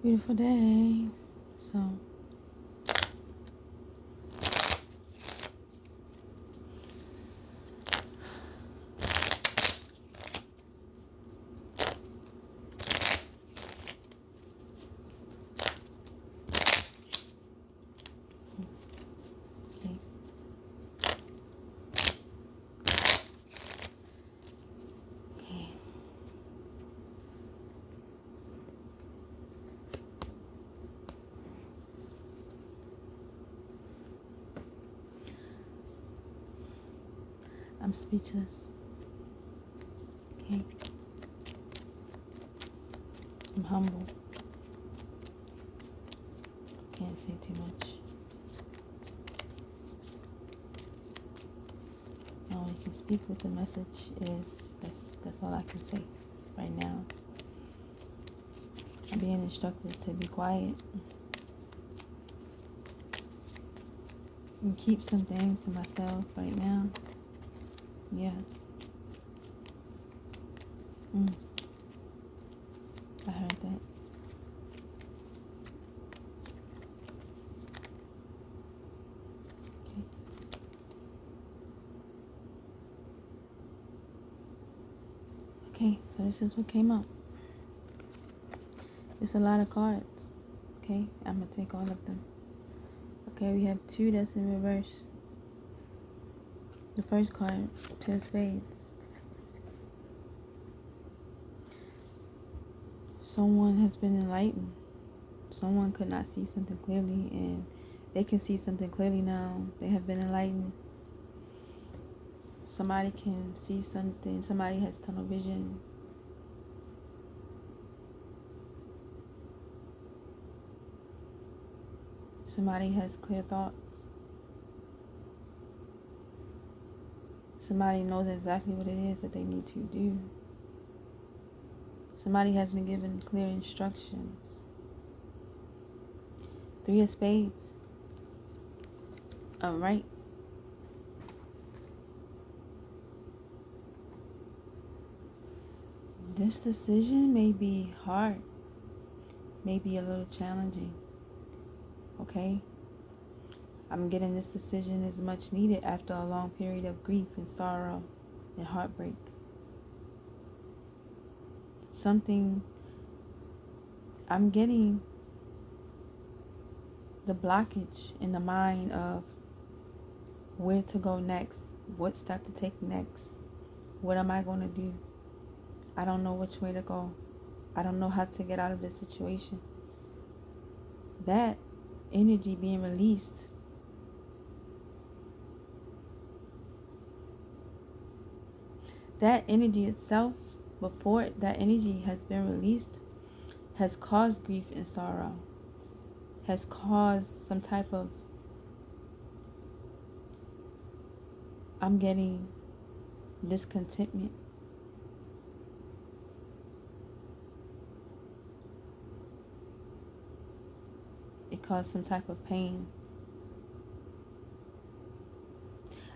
Beautiful day. So okay. Okay. I'm speechless. Okay. I'm humble. Can't say too much. All I can speak with the message is that's all I can say right now. I'm being instructed to be quiet and keep some things to myself right now. Yeah. I heard that. Okay, so this is what came up. It's a lot of cards. Okay, I'm gonna take all of them. Okay, we have 2 that's in reverse. The first card, 2 of spades. Someone has been enlightened. Someone could not see something clearly, and they can see something clearly now. They have been enlightened. Somebody can see something. Somebody has tunnel vision. Somebody has clear thoughts. Somebody knows exactly what it is that they need to do. Somebody has been given clear instructions. 3 of spades. All right. This decision may be hard, may be a little challenging. Okay? I'm getting this decision is much needed after a long period of grief and sorrow and heartbreak. I'm getting the blockage in the mind of where to go next, what step to take next, what am I going to do? I don't know which way to go. I don't know how to get out of this situation. That energy being released that energy itself, before that energy has been released, has caused grief and sorrow, has caused some type of, I'm getting discontentment. It caused some type of pain.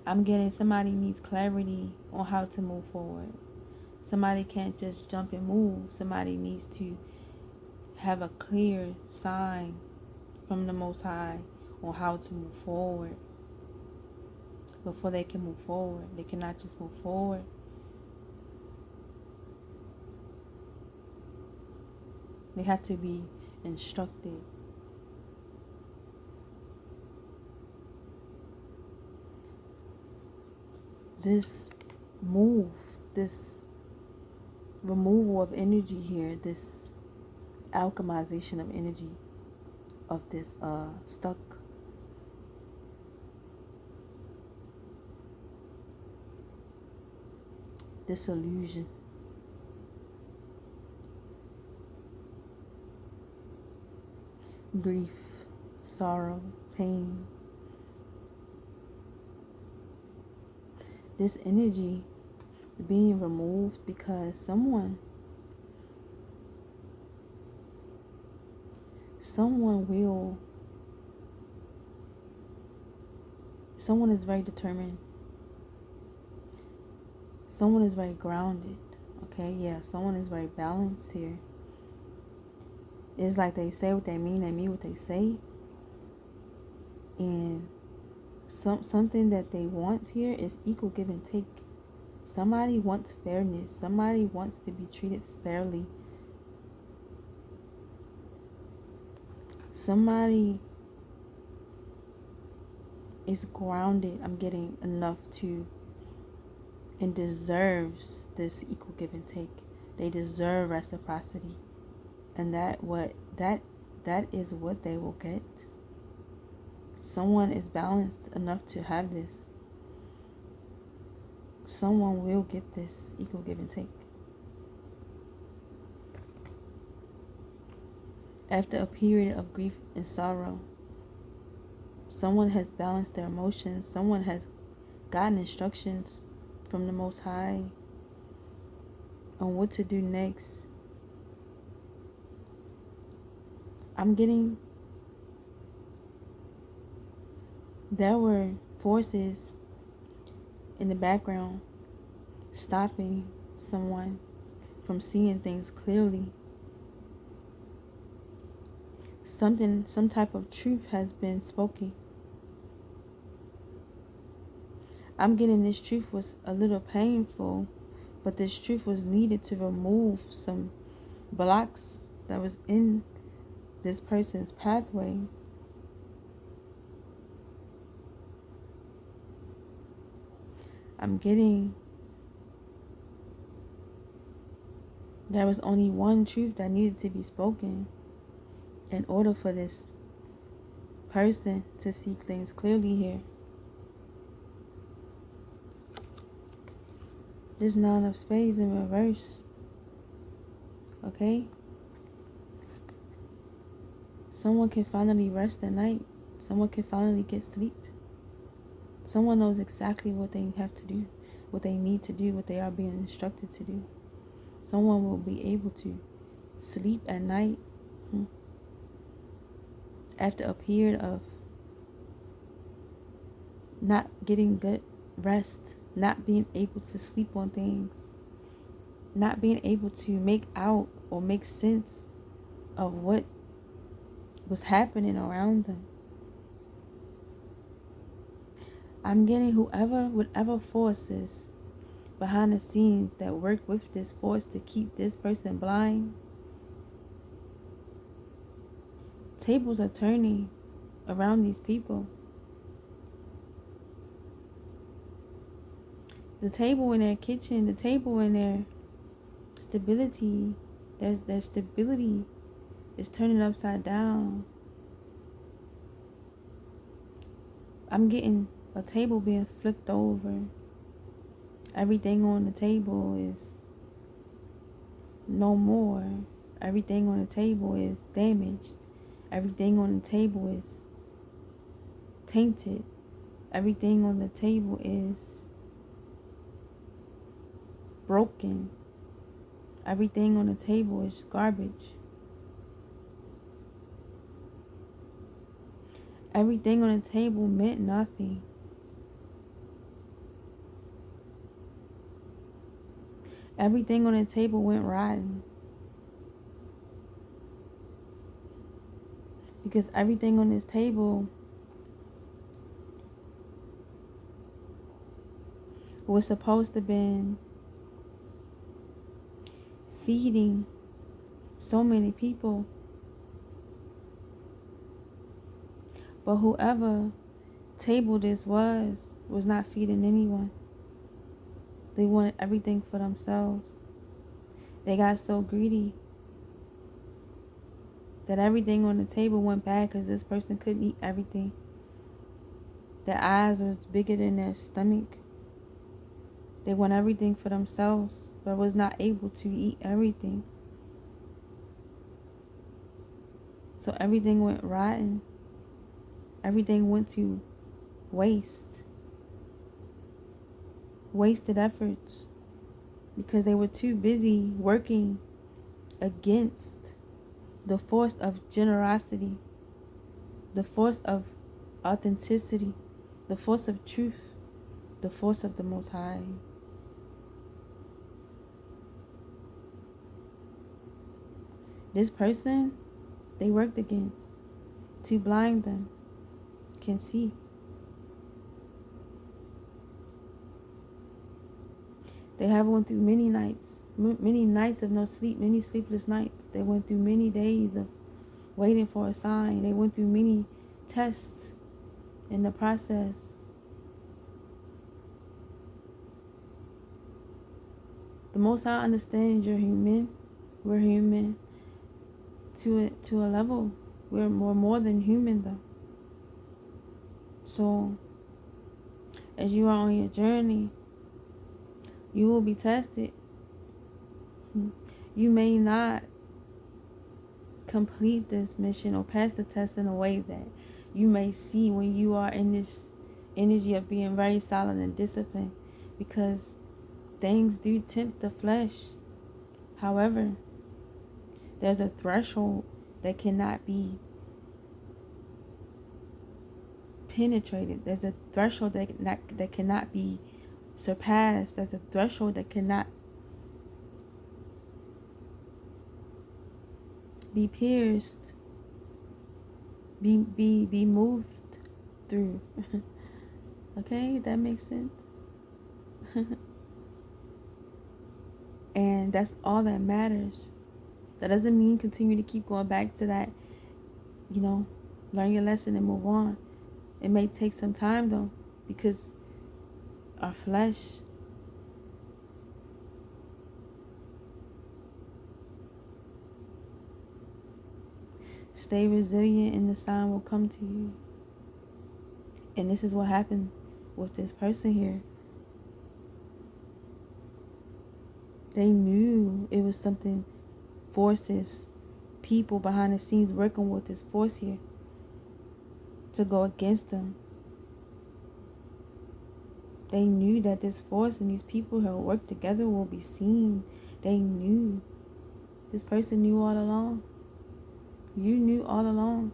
I'm getting somebody needs clarity on how to move forward. Somebody can't just jump and move. Somebody needs to have a clear sign from the Most High on how to move forward. Before they can move forward, they cannot just move forward. They have to be instructed. This move, this removal of energy here, this alchemization of energy of this stuck disillusion. Grief, sorrow, pain. This energy being removed because someone is very determined. Someone is very grounded. Okay, yeah, someone is very balanced here. It's like they say what they mean what they say. And something that they want here is equal give and take. Somebody wants fairness. Somebody wants to be treated fairly. Somebody is grounded, I'm getting, enough to, and deserves this equal give and take. They deserve reciprocity. And that is what they will get. Someone is balanced enough to have this. Someone will get this equal give and take. After a period of grief and sorrow, someone has balanced their emotions. Someone has gotten instructions from the Most High on what to do next. I'm getting, there were forces in the background stopping someone from seeing things clearly. Some type of truth has been spoken. I'm getting this truth was a little painful, but this truth was needed to remove some blocks that was in this person's pathway. I'm getting there was only one truth that needed to be spoken in order for this person to see things clearly here. This Nine of Spades in reverse. Okay? Someone can finally rest at night. Someone can finally get sleep. Someone knows exactly what they have to do, what they need to do, what they are being instructed to do. Someone will be able to sleep at night after a period of not getting good rest, not being able to sleep on things, not being able to make out or make sense of what was happening around them. I'm getting whatever forces behind the scenes that work with this force to keep this person blind. Tables are turning around these people. The table in their kitchen, the table in their stability, their stability is turning upside down. I'm getting a table being flipped over. Everything on the table is no more. Everything on the table is damaged. Everything on the table is tainted. Everything on the table is broken. Everything on the table is garbage. Everything on the table meant nothing. Everything on the table went rotten. Because everything on this table was supposed to have been feeding so many people. But whoever table this was not feeding anyone. They wanted everything for themselves. They got so greedy that everything on the table went bad because this person couldn't eat everything. Their eyes was bigger than their stomach. They want everything for themselves, but was not able to eat everything. So everything went rotten. Everything went to waste. Wasted efforts. Because they were too busy working against the force of generosity, the force of authenticity, the force of truth, the force of the Most High. This person they worked against to blind them can see. They have went through many nights of no sleep, many sleepless nights. They went through many days of waiting for a sign. They went through many tests in the process. The Most High understands you're human. We're human to a level. We're more than human though. So as you are on your journey, you will be tested. You may not complete this mission or pass the test in a way that you may see when you are in this energy of being very solid and disciplined, because things do tempt the flesh. However, there's a threshold that cannot be penetrated. There's a threshold that cannot be surpassed. There's a threshold that cannot be pierced, be moved through. Okay, that makes sense. And that's all that matters. That doesn't mean continue to keep going back to that, learn your lesson and move on. It may take some time though, because our flesh stay resilient and the sign will come to you. And this is what happened with this person here. They knew it was something, forces, people behind the scenes working with this force here to go against them. They knew that this force and these people who work together will be seen. They knew. This person knew all along. You knew all along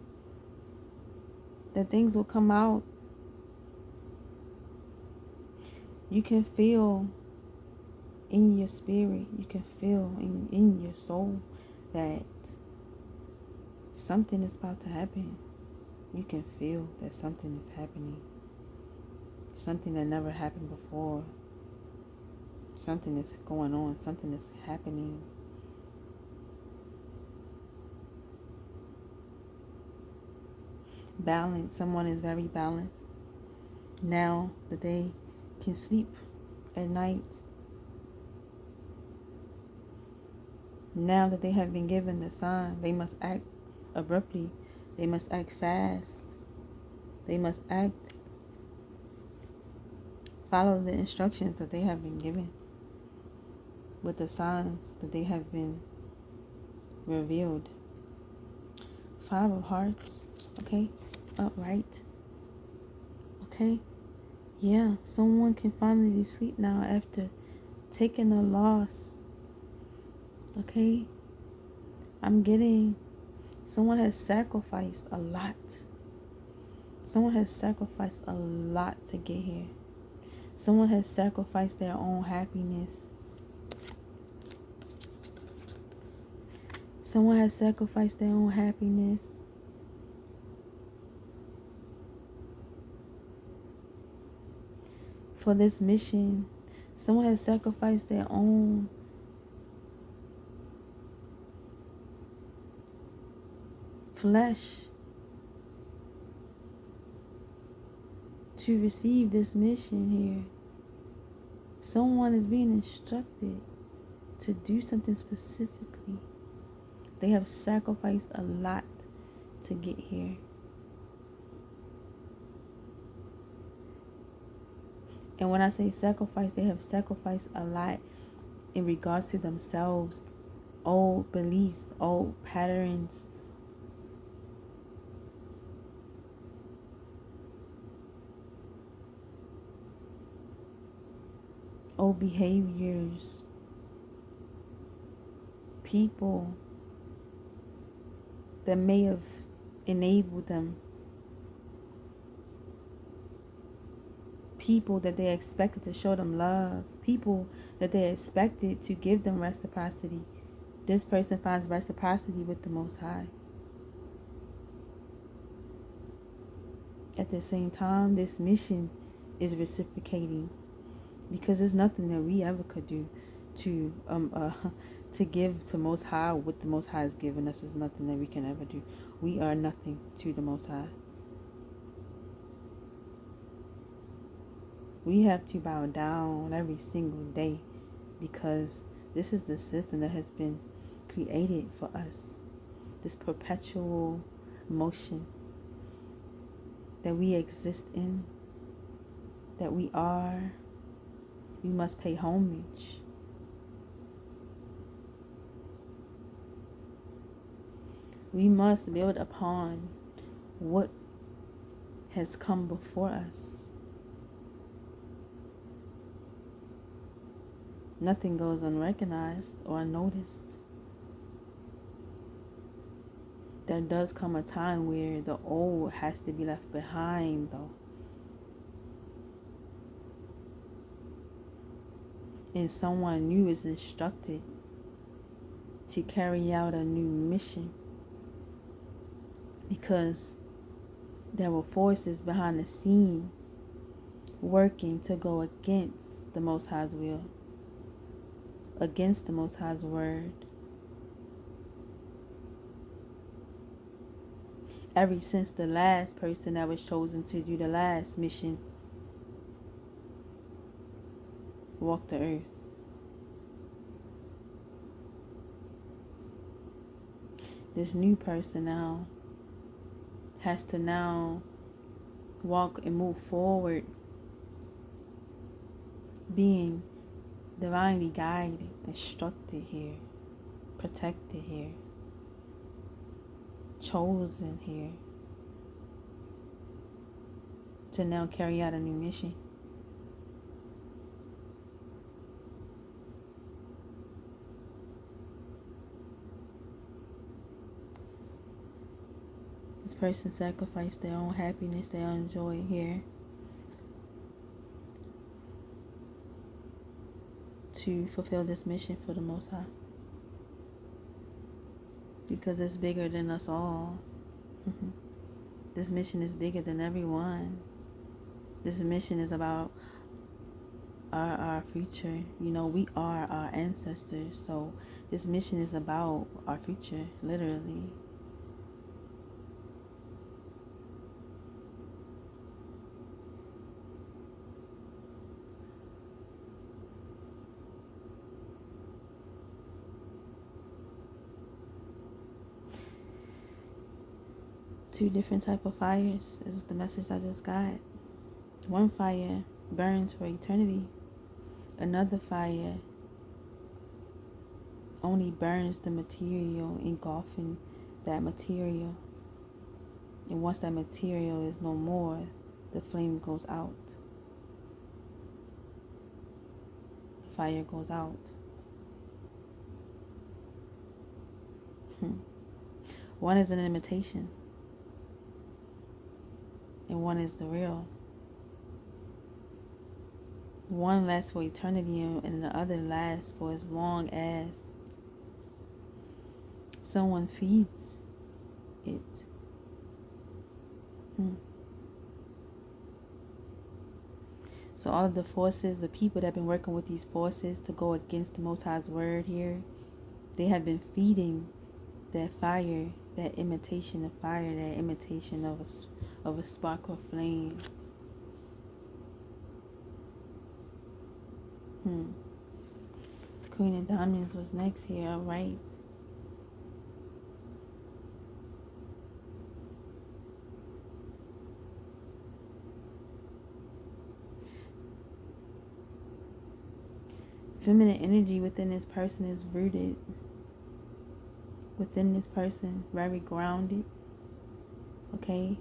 that things will come out. You can feel in your spirit, you can feel in your soul that something is about to happen. You can feel that something is happening. Something that never happened before. Something is going on. Something is happening. Balance. Someone is very balanced. Now that they can sleep at night. Now that they have been given the sign, they must act abruptly. They must act fast. They must follow the instructions that they have been given with the signs that they have been revealed. 5 of Hearts. Okay. Upright. Okay. Yeah. Someone can finally sleep now after taking a loss. Okay. I'm getting, someone has sacrificed a lot. Someone has sacrificed a lot to get here. Someone has sacrificed their own happiness. Someone has sacrificed their own happiness. For this mission. Someone has sacrificed their own flesh to receive this mission here. Someone is being instructed to do something specifically. They have sacrificed a lot to get here. And when I say sacrifice, they have sacrificed a lot in regards to themselves, old beliefs, old patterns, old behaviors, people that may have enabled them, people that they expected to show them love, people that they expected to give them reciprocity. This person finds reciprocity with the Most High. At the same time, this mission is reciprocating, because there's nothing that we ever could do to to give to Most High. What the Most High has given us is nothing that we can ever do. We are nothing to the Most High. We have to bow down every single day, because this is the system that has been created for us. This perpetual motion that we exist in, that we are. We must pay homage. We must build upon what has come before us. Nothing goes unrecognized or unnoticed. There does come a time where the old has to be left behind, though. And someone new is instructed to carry out a new mission, because there were forces behind the scenes working to go against the Most High's will, against the Most High's word. Ever since the last person that was chosen to do the last mission walked the earth. This new person now has to now walk and move forward, being divinely guided, instructed here, protected here, chosen here, to now carry out a new mission. This person sacrificed their own happiness, their own joy here to fulfill this mission for the Most High, because it's bigger than us all. This mission is bigger than everyone. This mission is about our future. You know, we are our ancestors, so this mission is about our future, literally. Two different type of fires is the message I just got. One fire burns for eternity. Another fire only burns the material, engulfing that material. And once that material is no more, the flame goes out. The fire goes out. One is an imitation, and one is the real. One lasts for eternity, and the other lasts for as long as someone feeds it. So all of the forces, the people that have been working with these forces to go against the Most High's word here, they have been feeding that fire, that imitation of fire, that imitation of a spark or flame. Queen of Diamonds was next here, alright. Feminine energy within this person is rooted within this person, very grounded. Okay?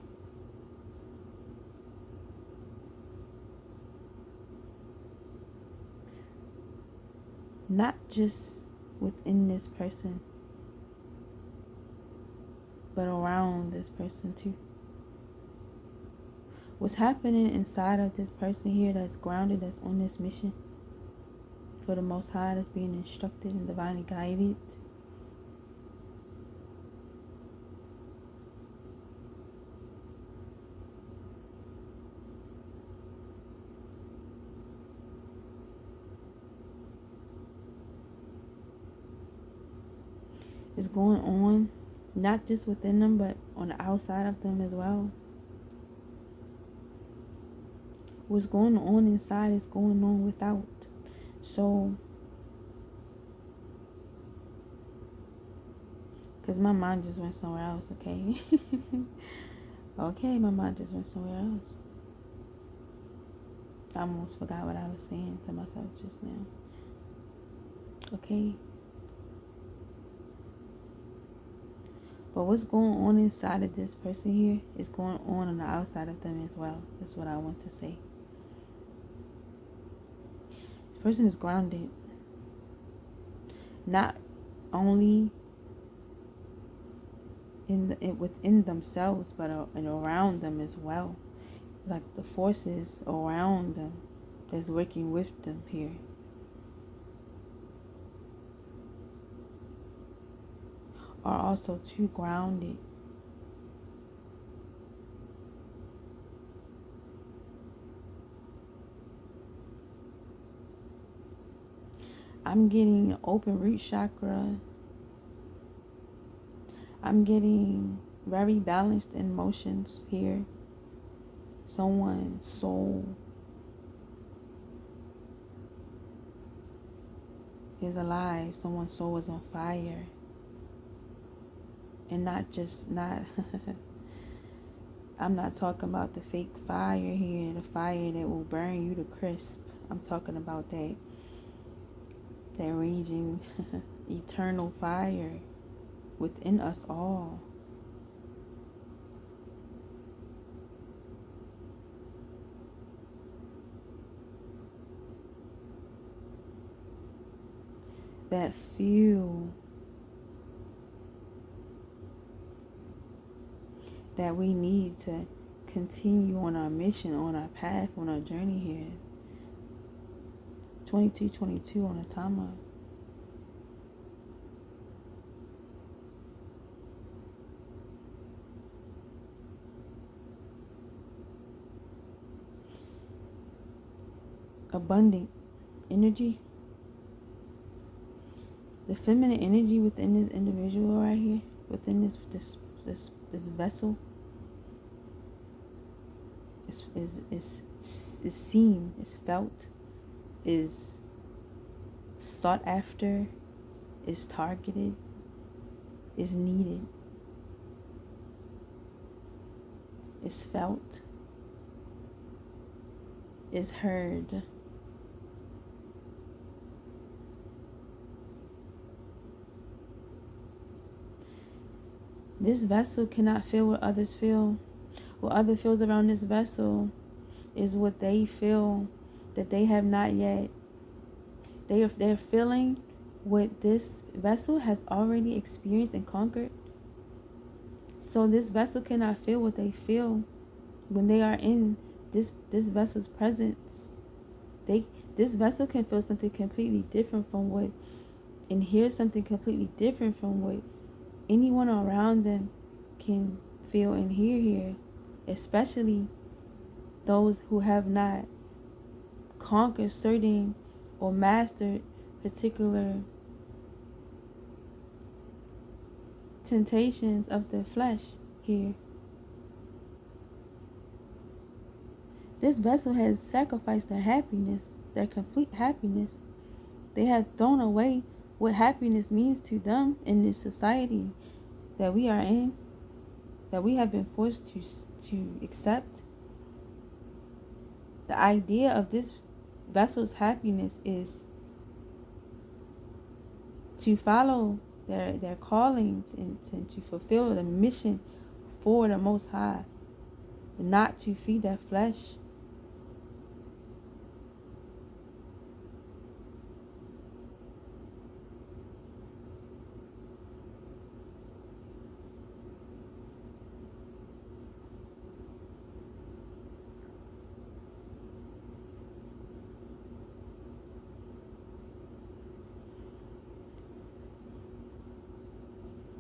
Not just within this person, but around this person too. What's happening inside of this person here that's grounded, that's on this mission for the Most High, that's being instructed and divinely guided, what's going on, not just within them, but on the outside of them as well. What's going on inside is going on without. So, because my mind just went somewhere else, okay? Okay, my mind just went somewhere else. I almost forgot what I was saying to myself just now. Okay. But what's going on inside of this person here is going on the outside of them as well. That's what I want to say. This person is grounded. Not only within themselves, but and around them as well. Like the forces around them that's working with them here. Are also too grounded. I'm getting open root chakra. I'm getting very balanced emotions here. Someone's soul is alive. Someone's soul is on fire. And not I'm not talking about the fake fire here, the fire that will burn you to crisp. I'm talking about that raging eternal fire within us all. That fuel that we need to continue on our mission, on our path, on our journey here. 2222 on the timer. Abundant energy. The feminine energy within this individual right here, within this vessel, is seen, is felt, is sought after, is targeted, is needed, is felt, is heard. This vessel cannot feel what others feel. What others feels around this vessel is what they feel that they have not yet. They're feeling what this vessel has already experienced and conquered. So this vessel cannot feel what they feel when they are in this vessel's presence. This vessel can feel something completely different from what, and hear something completely different from what anyone around them can feel and hear here, especially those who have not conquered certain or mastered particular temptations of the flesh here. This vessel has sacrificed their happiness, their complete happiness. They have thrown away what happiness means to them in this society that we are in, that we have been forced to accept. The idea of this vessel's happiness is to follow their callings and to fulfill the mission for the Most High, not to feed their flesh.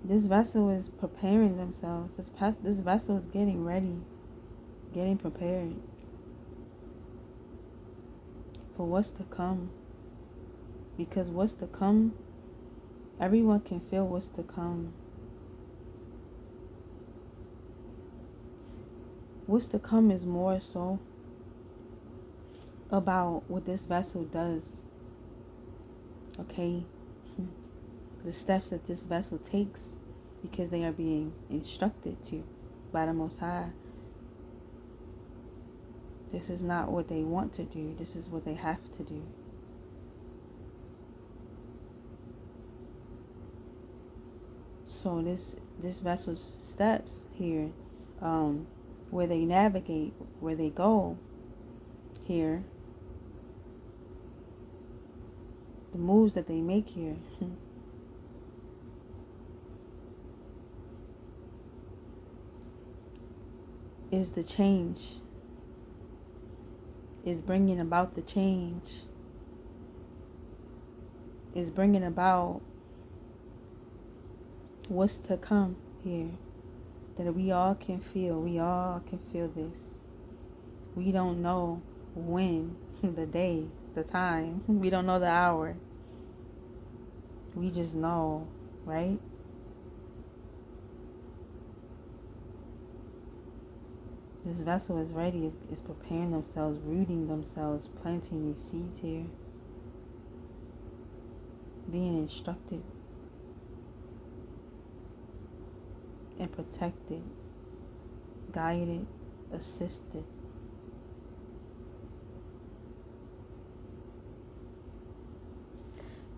This vessel is preparing themselves. This vessel is getting ready, getting prepared for what's to come. Because what's to come Everyone can feel what's to come. What's to come is more so about what this vessel does. Okay? The steps that this vessel takes, because they are being instructed to by the Most High. This is not what they want to do. This is what they have to do. So this vessel's steps here, where they navigate, where they go here, the moves that they make here, is the change, is bringing about the change, is bringing about what's to come here, that we all can feel. We all can feel this. We don't know when, the day, the time. We don't know the hour. We just know, right? This vessel is ready, is preparing themselves, rooting themselves, planting these seeds here, being instructed and protected, guided, assisted.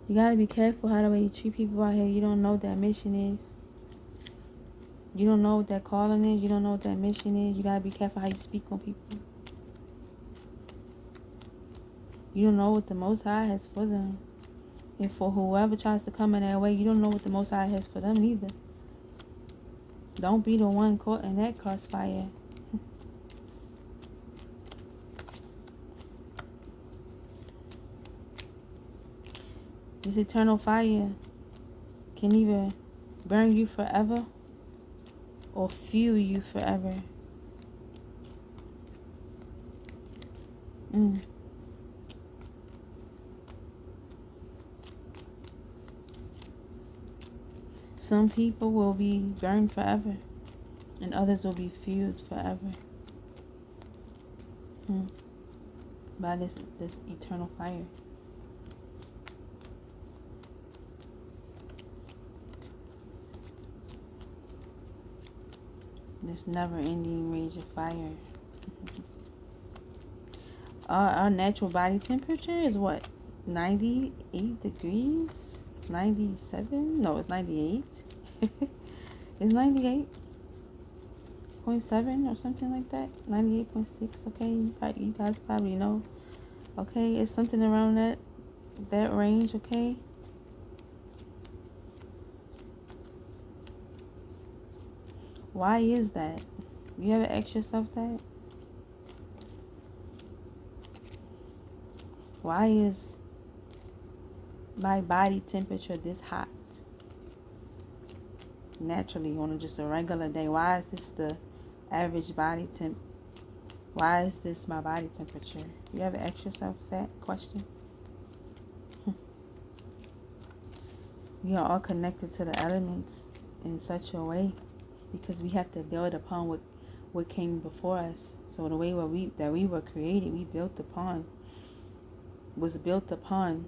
You gotta be careful how the way you treat people out here. You don't know what that mission is. You don't know what that calling is. You don't know what that mission is. You gotta be careful how you speak on people. You don't know what the Most High has for them. And for whoever tries to come in that way, you don't know what the Most High has for them either. Don't be the one caught in that crossfire. This eternal fire can either burn you forever or fuel you forever. Some people will be burned forever, and others will be fueled forever by this eternal fire. This never-ending rage of fire. Our natural body temperature is what? 98 degrees? 97? No, it's 98. It's 98.7 or something like that. 98.6. Okay, you guys probably know. Okay, it's something around that range. Okay. Why is that? You ever ask yourself that? Why is my body temperature this hot? Naturally, on just a regular day. Why is this the average body temp? Why is this my body temperature? You ever ask yourself that question? We are all connected to the elements in such a way, because we have to build upon what came before us. So the way that we were created, was built upon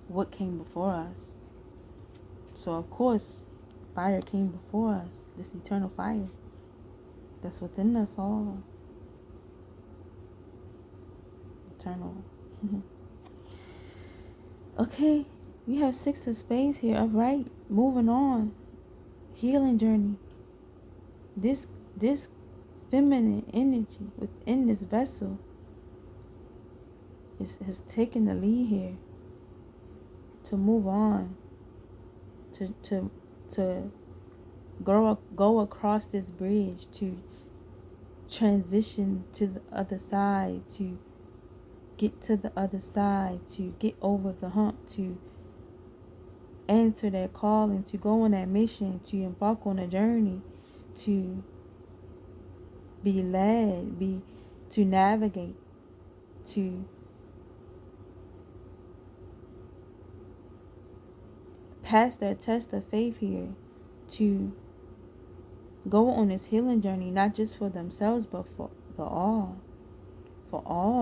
what came before us. So of course, fire came before us. This eternal fire that's within us all. Eternal. Okay, we have 6 of spades here. All right, moving on. Healing journey. This feminine energy within this vessel has taken the lead here to move on, to go across this bridge, to transition to the other side, to get to the other side, to get over the hump, to answer that calling, to go on that mission, to embark on a journey, to be led, to navigate, to pass their test of faith here, to go on this healing journey, not just for themselves, but for all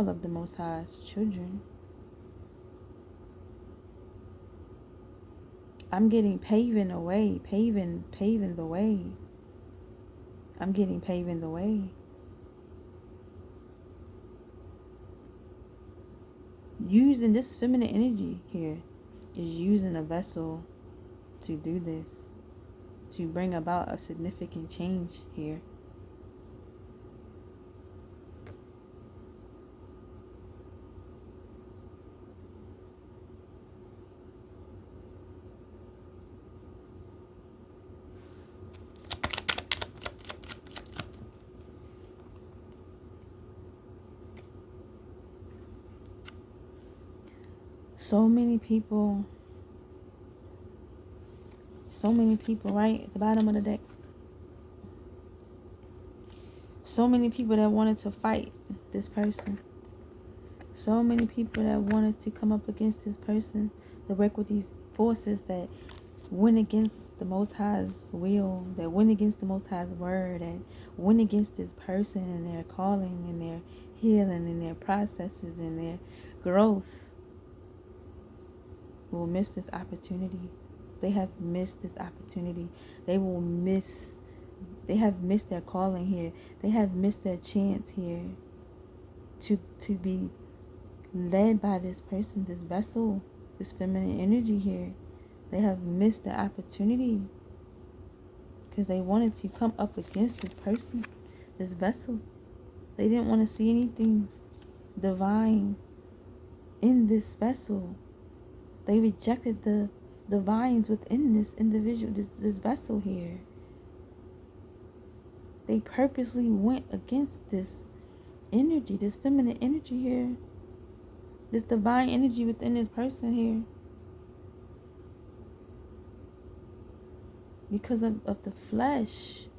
of the Most High's children. I'm getting paving the way. I'm getting paving the way. Using this feminine energy here is using a vessel to do this, to bring about a significant change here. So many people, right at the bottom of the deck. So many people that wanted to fight this person. So many people that wanted to come up against this person, to work with these forces that went against the Most High's will, that went against the Most High's word, and went against this person and their calling and their healing and their processes and their growth. Will miss this opportunity. They have missed this opportunity. They have missed their calling here. They have missed their chance here to be led by this person, this vessel, this feminine energy here. They have missed the opportunity because they wanted to come up against this person, this vessel. They didn't want to see anything divine in this vessel. They rejected the divines within this individual, this vessel here. They purposely went against this energy, this feminine energy here, this divine energy within this person here, because of the flesh.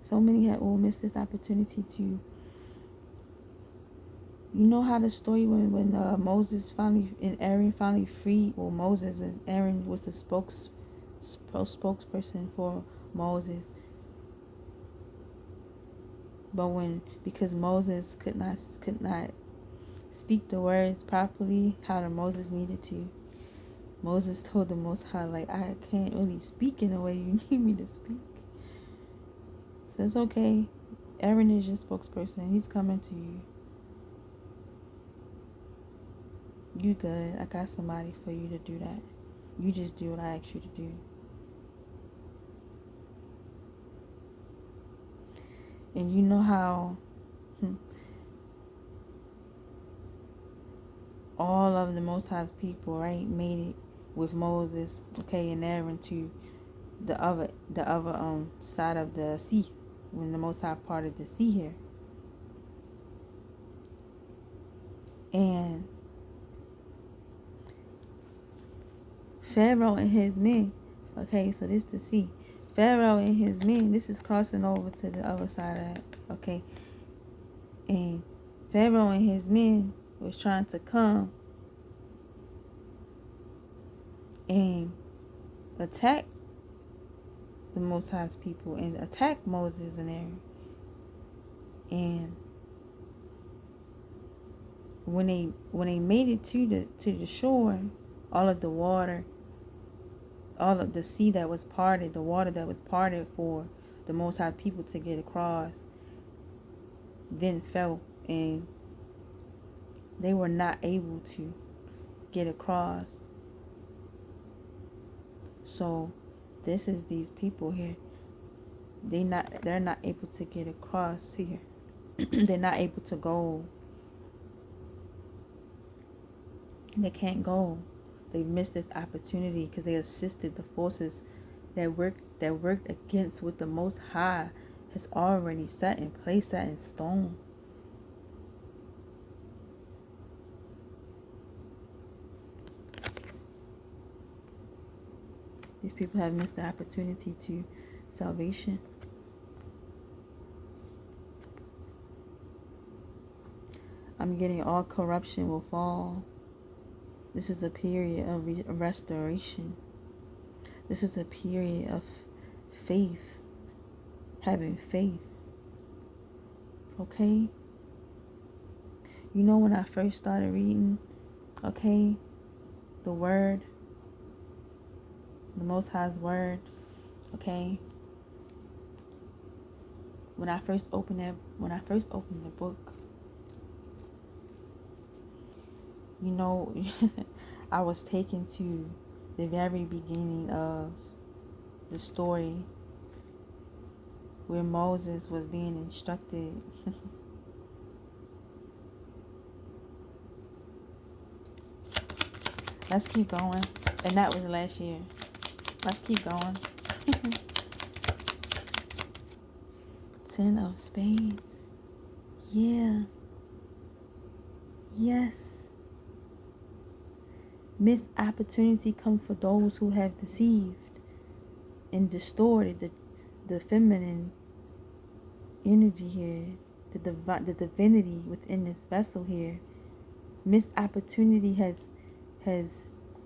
So many will miss this opportunity to, you know how the story when Moses finally and Aaron finally freed, well, Moses, when Aaron was the spokesperson for Moses. But because Moses could not speak the words properly how the Moses needed to, Moses told the Most High, like, I can't really speak in the way you need me to speak. So it's okay. Aaron is your spokesperson. He's coming to you. You good. I got somebody for you to do that. You just do what I ask you to do. And you know how all of the Most High's people, right, made it with Moses, okay, and Aaron to the other side of the sea, when the Most High parted the sea here. And Pharaoh and his men, okay, so this the sea. Pharaoh and his men, this is crossing over to the other side of that, okay. And Pharaoh and his men was trying to come and attack the Most High's people and attack Moses and Aaron. And when they made it to the shore, all of the water, all of the sea that was parted, the water that was parted for the Most High people to get across, then fell, and they were not able to get across. So this is these people here. They're not able to get across here. They're not able to go. They can't go. They missed this opportunity because they assisted the forces that worked against what the Most High has already set in place, set in stone. These people have missed the opportunity to salvation. I'm getting all corruption will fall. This is a period of restoration. This is a period of faith, having faith. Okay? You know, when I first started reading, okay, the word, the Most High's word, okay, when I first opened the book, you know, I was taken to the very beginning of the story where Moses was being instructed. Let's keep going. And that was last year. Let's keep going. 10 of spades. Yeah. Yes. Missed opportunity come for those who have deceived and distorted the feminine energy here, the divinity within this vessel here. Missed opportunity has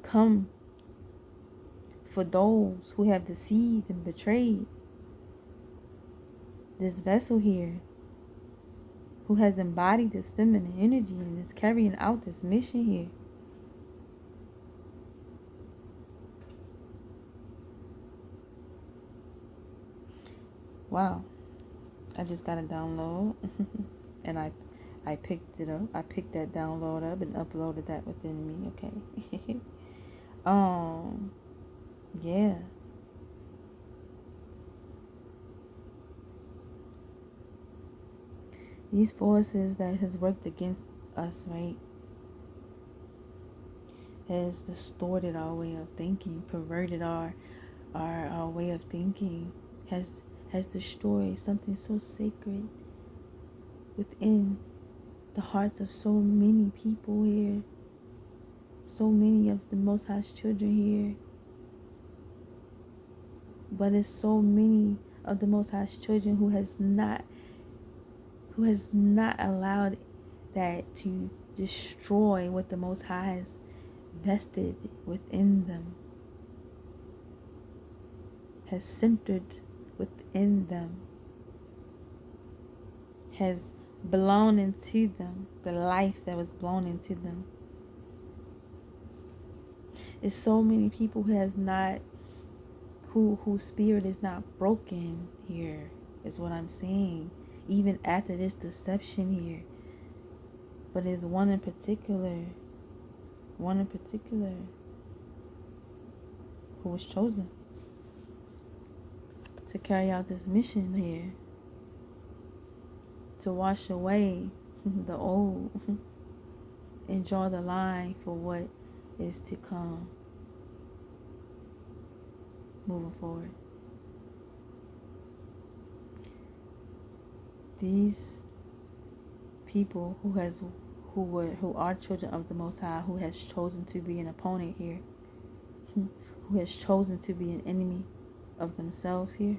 come for those who have deceived and betrayed this vessel here, who has embodied this feminine energy and is carrying out this mission here. Wow, I just got a download and I picked it up. I picked that download up and uploaded that within me. Okay. Yeah. These forces that has worked against us, right, has distorted our way of thinking, perverted our way of thinking, has destroyed something so sacred within the hearts of so many people here, so many of the Most High's children here. But it's so many of the Most High's children who has not allowed that to destroy what the Most High has vested within them, has centered within them, has blown into them, the life that was blown into them. It's so many people who has not, whose spirit is not broken here, is what I'm saying, even after this deception here. But there's one in particular who was chosen to carry out this mission here, to wash away the old and draw the line for what is to come moving forward. These people who are children of the Most High, who has chosen to be an opponent here, who has chosen to be an enemy of themselves here,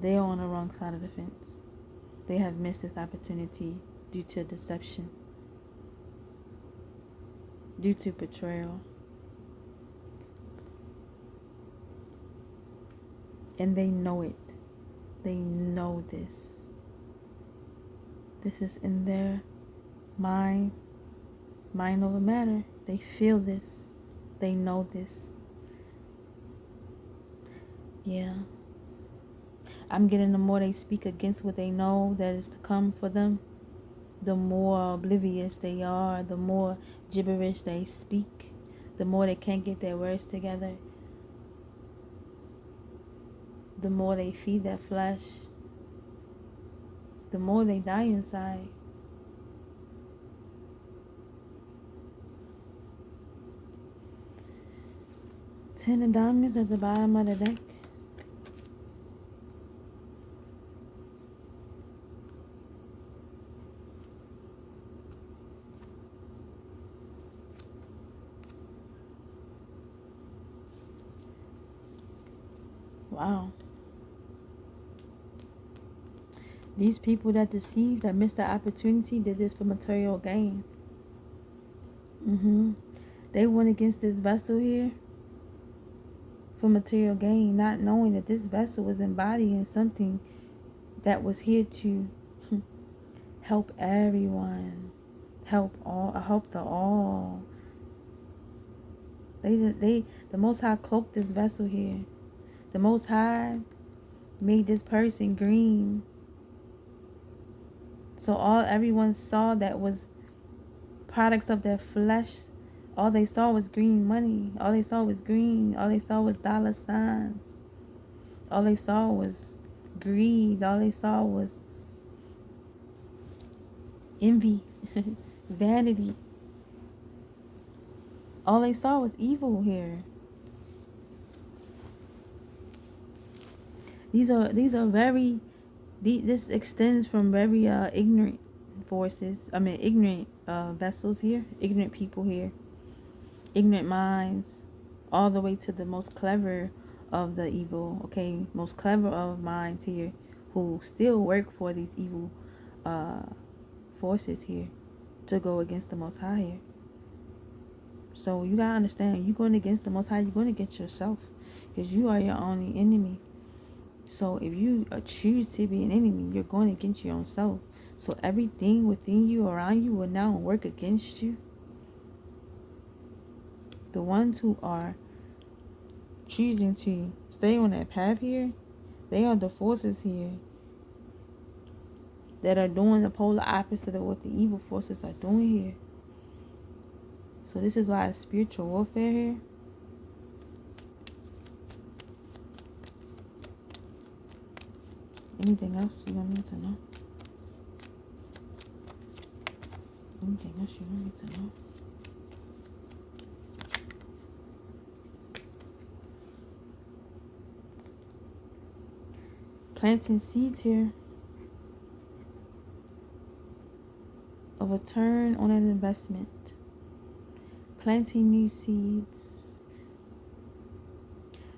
they are on the wrong side of the fence. They have missed this opportunity due to deception, due to betrayal. And they know it. They know this. This is in their mind over matter. They feel this. They know this. Yeah. I'm getting the more they speak against what they know that is to come for them, the more oblivious they are, the more gibberish they speak, the more they can't get their words together, the more they feed their flesh, the more they die inside. Ten of Diamonds at the bottom of the deck. Wow. These people that deceived, that missed the opportunity, did this for material gain. They went against this vessel here for material gain, not knowing that this vessel was embodying something that was here to help everyone, help the all. The Most High cloaked this vessel here. The Most High made this person green. So everyone saw that was products of their flesh. All they saw was green money. All they saw was green. All they saw was dollar signs. All they saw was greed. All they saw was envy, vanity. All they saw was evil here. These are very. This extends from very ignorant forces. I mean, ignorant vessels here, ignorant people here, ignorant minds, all the way to the most clever of the evil. Okay, most clever of minds here, who still work for these evil forces here, to go against the Most High here. So you gotta understand, you going against the Most High, you're going against yourself, because you are your only enemy. So if you choose to be an enemy, you're going against your own self. So everything within you, around you, will now work against you. The ones who are choosing to stay on that path here, they are the forces here that are doing the polar opposite of what the evil forces are doing here. So this is why it's spiritual warfare here. Anything else you want me to know? Anything else you want me to know? Planting seeds here of a return on an investment. Planting new seeds.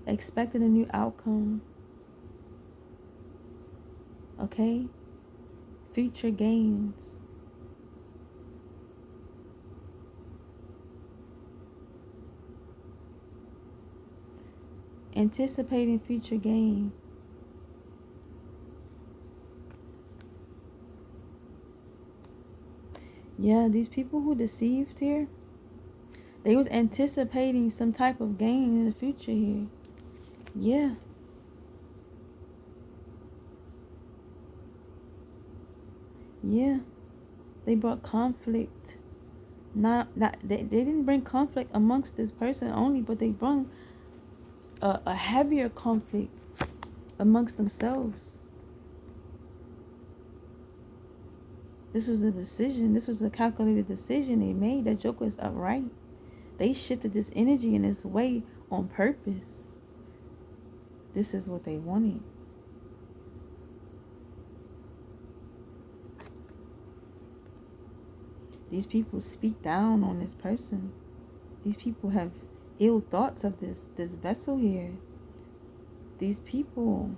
Expecting a new outcome. Okay? Future gains. Anticipating future gain. Yeah, these people who deceived here, they was anticipating some type of gain in the future here. Yeah. Yeah. They brought conflict. They didn't bring conflict amongst this person only, but they brought a heavier conflict amongst themselves. This was a decision. This was a calculated decision they made. That joker is upright. They shifted this energy in this way on purpose. This is what they wanted. These people speak down on this person. These people have ill thoughts of this vessel here. These people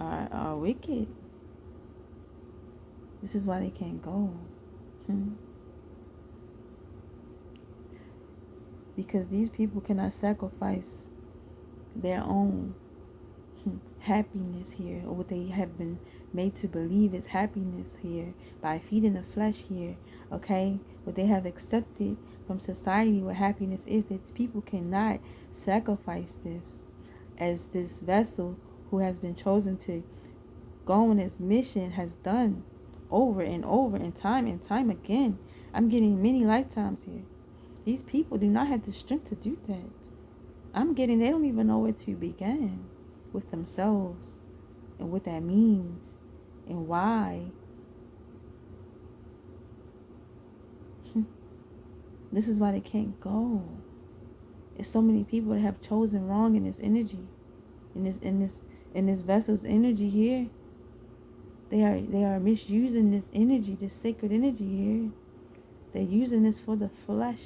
are wicked. This is why they can't go. Because these people cannot sacrifice their own happiness here, or what they have been made to believe is happiness here, by feeding the flesh here. Okay, what they have accepted from society, what happiness is, that people cannot sacrifice this, as this vessel who has been chosen to go on this mission has done over and over and time again. I'm getting many lifetimes here. These people do not have the strength to do that. They don't even know where to begin with themselves and what that means and why. This is why they can't go. It's so many people that have chosen wrong in this energy, in this vessel's energy here. They are misusing this energy, this sacred energy here. They're using this for the flesh.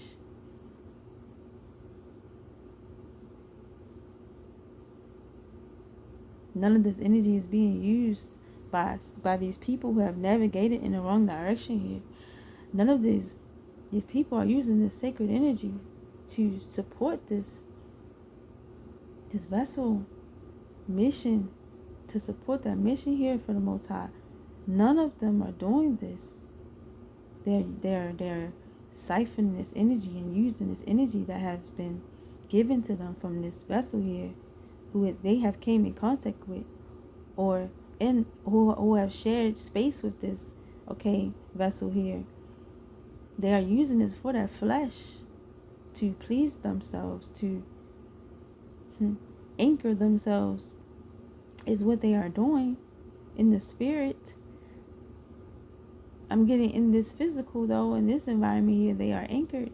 None of this energy is being used by these people who have navigated in the wrong direction here. None of these people are using this sacred energy to support this vessel mission, to support that mission here for the Most High. None of them are doing this. They're siphoning this energy and using this energy that has been given to them from this vessel here, who they have came in contact with, or who have shared space with this vessel here. They are using this for that flesh, to please themselves, to anchor themselves, is what they are doing in the spirit. I'm getting in this physical though, in this environment here, they are anchored.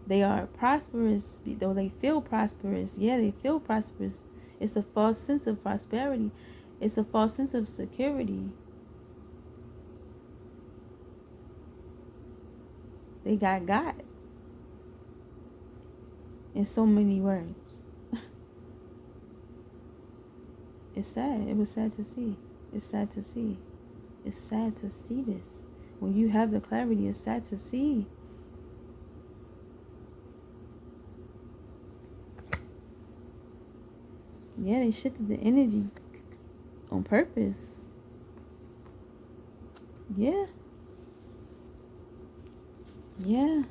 They are prosperous, though they feel prosperous. Yeah, they feel prosperous. It's a false sense of prosperity. It's a false sense of security. They got God. In so many words. It's sad. It was sad to see. It's sad to see. It's sad to see this. When you have the clarity, it's sad to see. Yeah, they shifted the energy on purpose. Yeah. Yeah.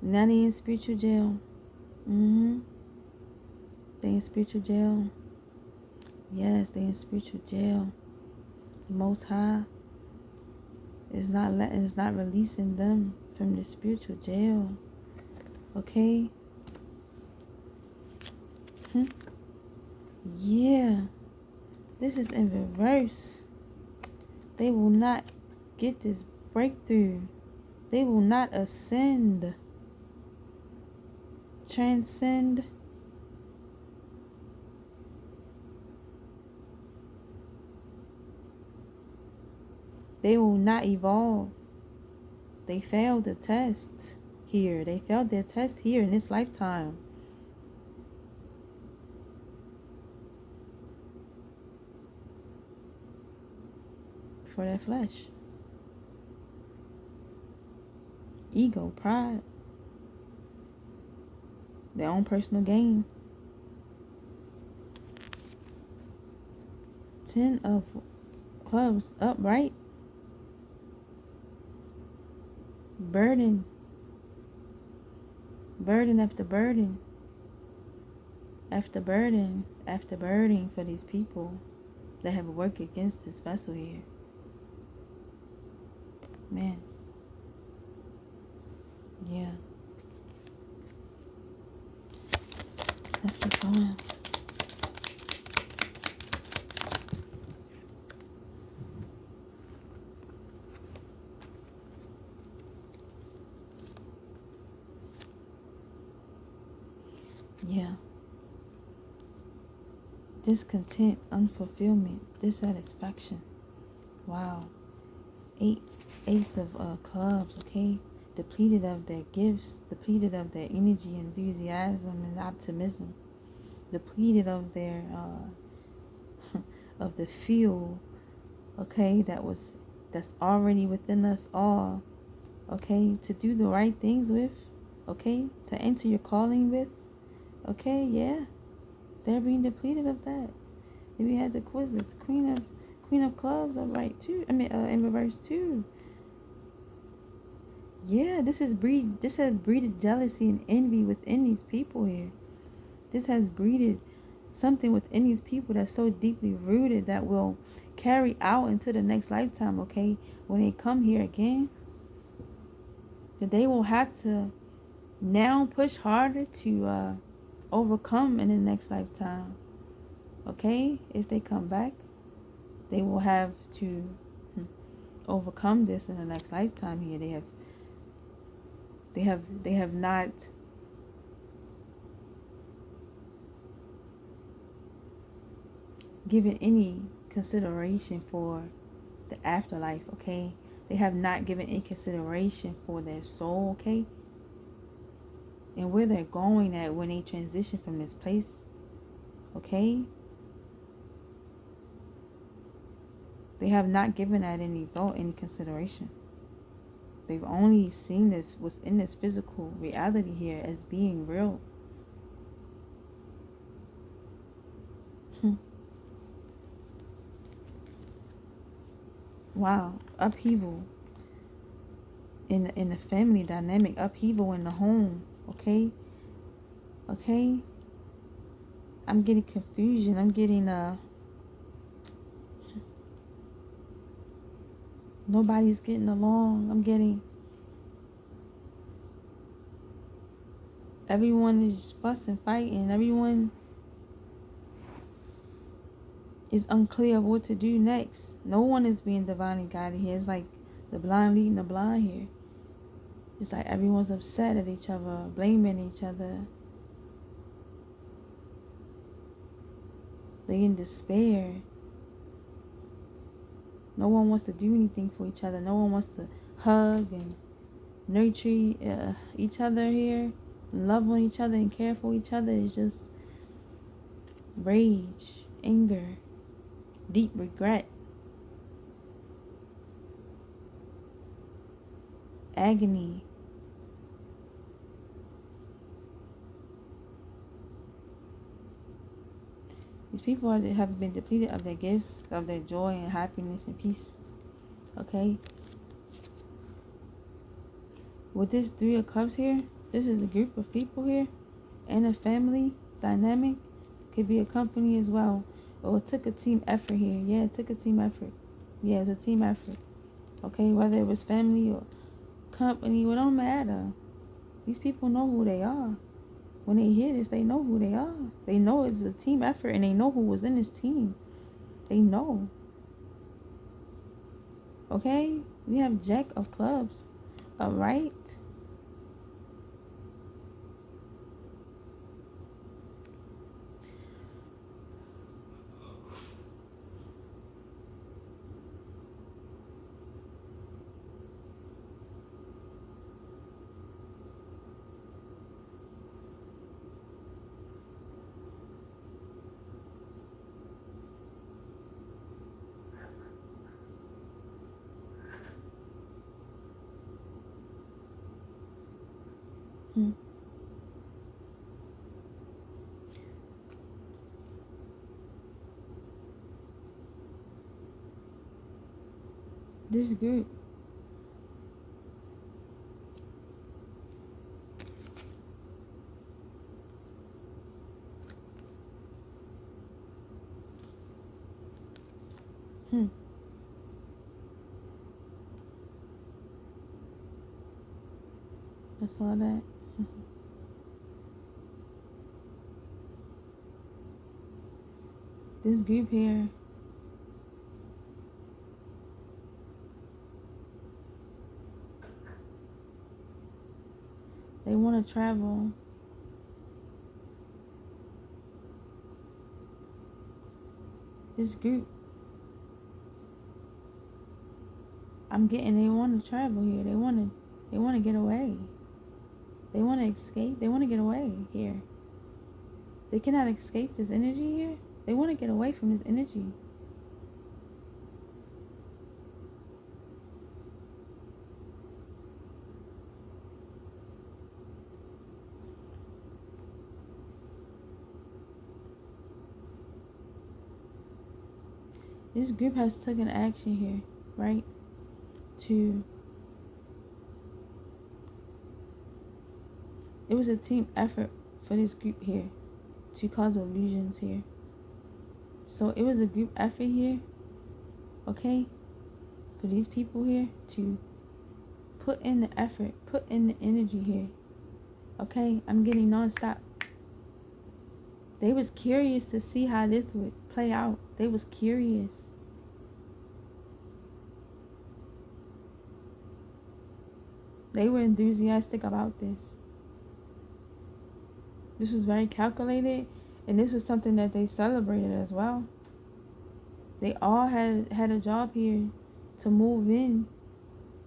Now they in spiritual jail. They in spiritual jail. Yes, they in spiritual jail. The Most High is not releasing them from the spiritual jail. Okay? Yeah. This is in reverse. They will not get this breakthrough. They will not ascend, transcend. They will not evolve. They failed the test here. They failed their test here in this lifetime. For their flesh. Ego, pride. Their own personal gain. 10 of clubs upright. Burden. Burden after burden. After burden. After burden for these people that have worked against this vessel here. Man. Yeah. Let's keep going. Yeah. Discontent, unfulfillment, dissatisfaction. Wow. Ace of clubs, okay? Depleted of their gifts, depleted of their energy, enthusiasm, and optimism. Depleted of their of the fuel, okay, that's already within us all, okay, to do the right things with, okay, to enter your calling with, okay, yeah. They're being depleted of that. Maybe you had the quizzes. Queen of clubs, upright too. In reverse too. Yeah, this has breeded jealousy and envy within these people here. This has breeded something within these people that's so deeply rooted that will carry out into the next lifetime, okay? When they come here again, that they will have to now push harder to overcome in the next lifetime, okay? If they come back, they will have to overcome this in the next lifetime here. They have not given any consideration for the afterlife, okay? They have not given any consideration for their soul, okay? And where they're going at when they transition from this place, Okay? They have not given that any thought, any consideration. They've only seen this, what's in this physical reality here, as being real. Wow. Upheaval in the family dynamic. Upheaval in the home. Okay? Okay? I'm getting confusion. I'm getting nobody's getting along. I'm getting everyone is fussing, fighting. Everyone is unclear of what to do next. No one is being divinely guided here. It's like the blind leading the blind here. It's like everyone's upset at each other, blaming each other. They in despair. No one wants to do anything for each other. No one wants to hug and nurture each other here, and love on each other and care for each other. It's just rage, anger, deep regret, agony. These people have been depleted of their gifts, of their joy and happiness and peace. Okay? With this Three of Cups here, this is a group of people here and a family dynamic. Could be a company as well. Or it took a team effort here. Yeah, it took a team effort. Yeah, it's a team effort. Okay, whether it was family or company, it don't matter. These people know who they are. When they hear this, they know who they are. They know it's a team effort, and they know who was in this team. They know. Okay? We have Jack of Clubs. Alright? This group. I saw that. This group here. They want to travel. This group. I'm getting they want to travel here. They want to get away. They want to escape. They want to get away here. They cannot escape this energy here. They want to get away from this energy. This group has taken action here, right? It was a team effort for this group here to cause illusions here. So it was a group effort here, okay, for these people here to put in the effort, put in the energy here, okay? I'm getting non-stop. They was curious to see how this would play out. They was curious. They were enthusiastic about this. This was very calculated, and this was something that they celebrated as well. They all had a job here to move in,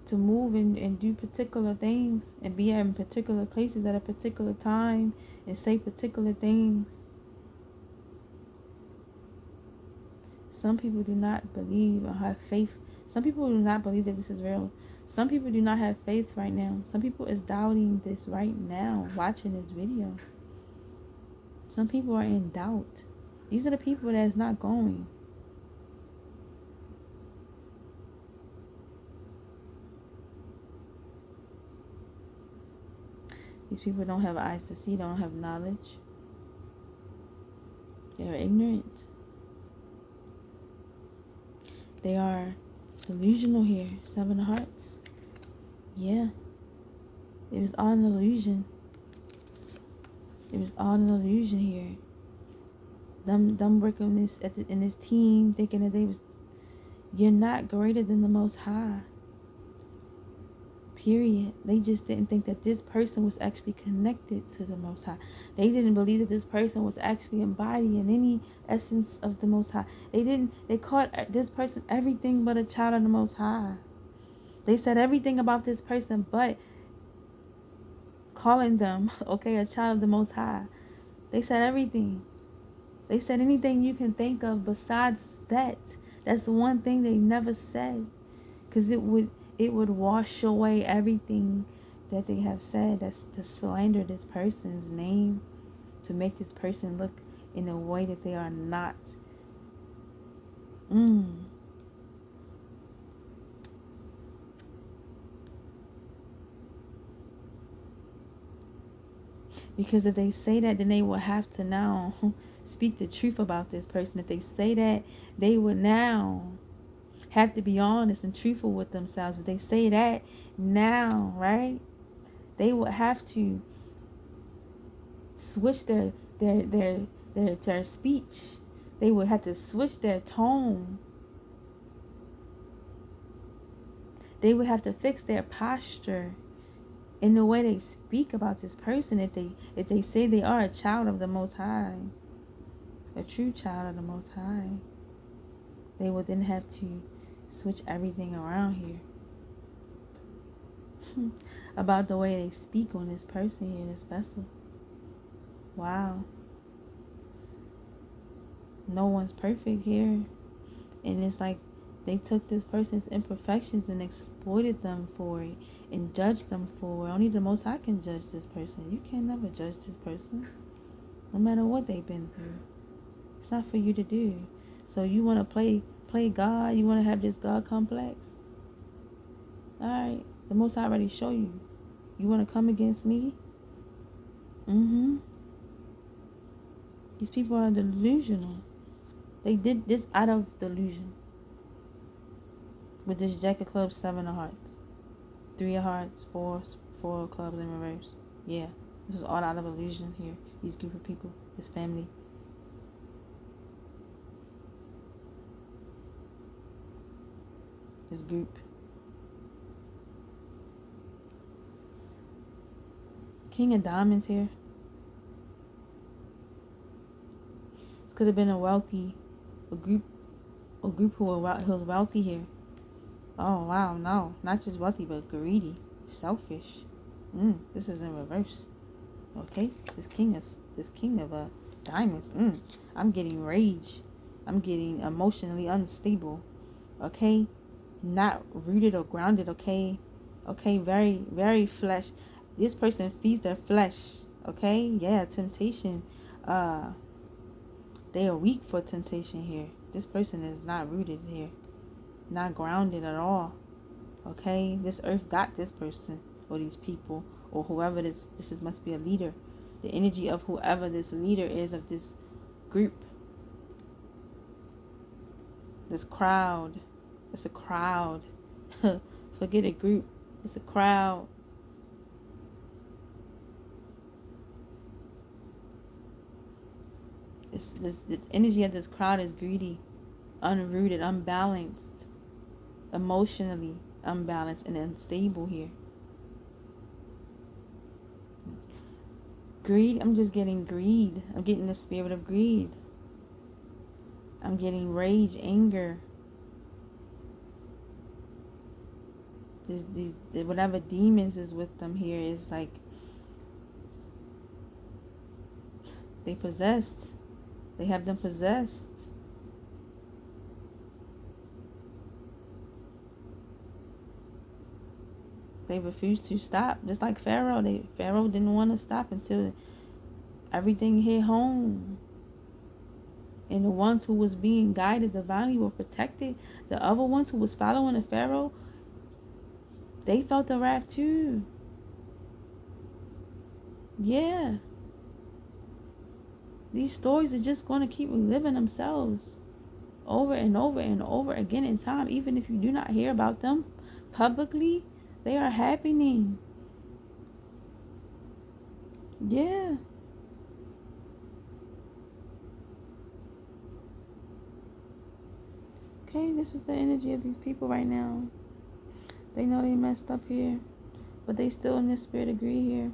to move and do particular things and be in particular places at a particular time and say particular things. Some people do not believe or have faith. Some people do not believe that this is real. Some people do not have faith right now. Some people is doubting this right now, watching this video. Some people are in doubt. These are the people that's not going. These people don't have eyes to see, don't have knowledge. They are ignorant. They are delusional here. 7 of Hearts. Yeah. It was all an illusion. It was all an illusion here. Them working in this team, thinking that you're not greater than the Most High. Period. They just didn't think that this person was actually connected to the Most High. They didn't believe that this person was actually embodying any essence of the Most High. They called this person everything but a child of the Most High. They said everything about this person but calling them, okay, a child of the Most High. They said everything. They said anything you can think of besides that. That's the one thing they never said. Because it would wash away everything that they have said. That's to slander this person's name, to make this person look in a way that they are not. Because if they say that, then they will have to now speak the truth about this person. If they say that, they would now have to be honest and truthful with themselves. If they say that now, right, they would have to switch their speech. They would have to switch their tone. They would have to fix their posture in the way they speak about this person. If they say they are a child of the Most High, a true child of the Most High, they would then have to switch everything around here about the way they speak on this person here, this vessel. Wow. No one's perfect here. And it's like they took this person's imperfections and exploited them for it and judged them for it. Only the Most High can judge this person. You can never judge this person, no matter what they've been through. It's not for you to do. So you want to play God? You want to have this God complex? Alright. The Most High already show you. You want to come against me? These people are delusional. They did this out of delusion. With this Jack of Clubs, 7 of Hearts. 3 of Hearts, 4 of Clubs in reverse. Yeah. This is all out of illusion here. These group of people. This family. This group. King of Diamonds here. This could have been a group who was wealthy here. Oh wow, no, not just wealthy but greedy, selfish. This is in reverse. Okay, this king of diamonds. I'm getting rage. I'm getting emotionally unstable. Okay, not rooted or grounded. Okay, very, very flesh. This person feeds their flesh. Okay, yeah, temptation. They are weak for temptation here. This person is not rooted here, not grounded at all. Okay, this earth got this person or these people or whoever this must be a leader. The energy of whoever this leader is of this group, this crowd. It's a crowd. Forget a group. It's a crowd. This energy of this crowd is greedy, unrooted, unbalanced, emotionally unbalanced and unstable here. Greed, I'm just getting greed. I'm getting the spirit of greed. I'm getting rage, anger. These whatever demons is with them here is like they possessed. They have them possessed. They refused to stop. Just like Pharaoh. Pharaoh didn't want to stop until everything hit home. And the ones who was being guided divinely were protected. The other ones who was following the Pharaoh, they felt the wrath too. Yeah. These stories are just going to keep reliving themselves over and over and over again in time. Even if you do not hear about them publicly, they are happening. Yeah. Okay, this is the energy of these people right now. They know they messed up here, but they still in this spirit agree here.